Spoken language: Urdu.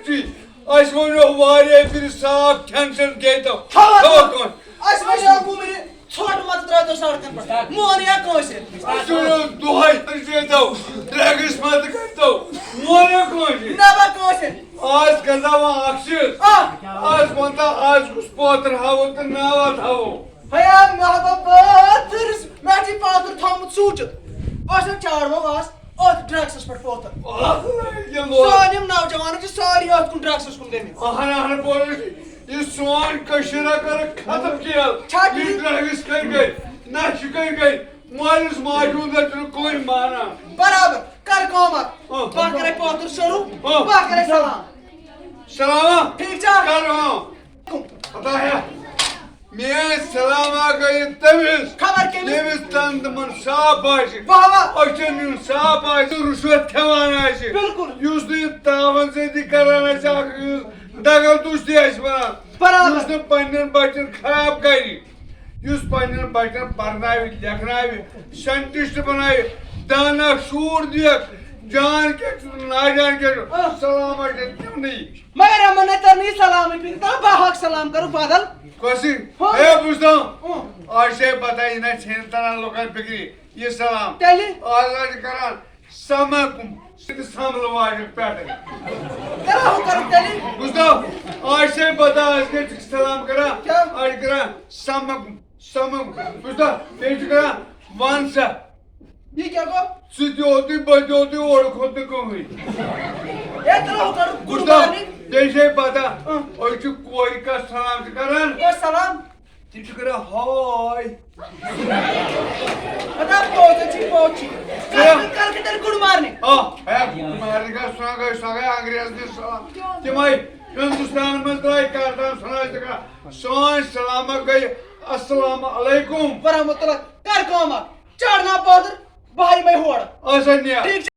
تھی اس ونو واریاہ پھر صاف کھین گئی تو اس وجہ کو میرے چھوٹ مت ترا تو سڑکن پر مونیا کوسے سنو دہائی گئی تو ڈرگس مت گئی تو مونیا کوسے نبا کوسے آج کرنا اکشر آج ونتا آج کس پوتر ہاو تو ناوا تھاو ہیا مہبا پاترس میٹی پاتر تھامت سوچت اسن چاڑو واس ات ڈرگسس پر پوتر سانیم نوجوان چھ ساری ات کن ڈرگسس کن گٔمٕتۍ اہن بول یہ سون کشرہ کر ختم کیا یہ ڈرگس کر گئی نش کر گئی مالس ماجود کوئی مانا برابر کر کامت بہ کرے پوتر شروع بہ کرے سلام سلام ٹھیک چھا کر خدا ہے میں سلام گئی تمس خبر کیمس یمس تند من صاف آسہ واہ واہ اچھن یون صاف آسہ رشوت کھوان آسہ بالکل یس تعاون زدی کران آسہ دگل دوستی آسہ ونان برابر یس پنن بچن خراب کری یس پنن بچن پرناوِ لیکھناوِ سائنٹسٹ بناوِ دانا شور دیکھ جان کے ناجان کے سلام تمنی مگر امن ترنی سلام پن تا باحق سلام کرو بادل کوسی ہے بوزدو آج سے پتہ ہی نہ چھین تنا لوکن فکری یہ سلام تیلی آج کران سمکم سامل واجب پیٹے کرا ہو کر تیلی بوزدو آج سے پتہ آج کے سلام کرا آج کرا سمکم بوزدو بیچ کرا وانسا یہ کیا کو سجوتی بجوتی اور خود کو ہوئی اے کرا ہو کر گڈ بوزدو مارننگ جیسے پتہ اور جو کوئی کا سلام کران او سلام تم کرا ہائے ادا پوچھی کر کے تیری گڈ مارننگ ہے مارننگ کا سنا گیا انگریز نے سلام تمہیں ہندوستان میں درائی کارتان سنا جگہ سوائیں سلام گئی السلام علیکم ورحمۃ اللہ کر کامت چڑھنا پودر بھائی میں ہوڑ آسانیہ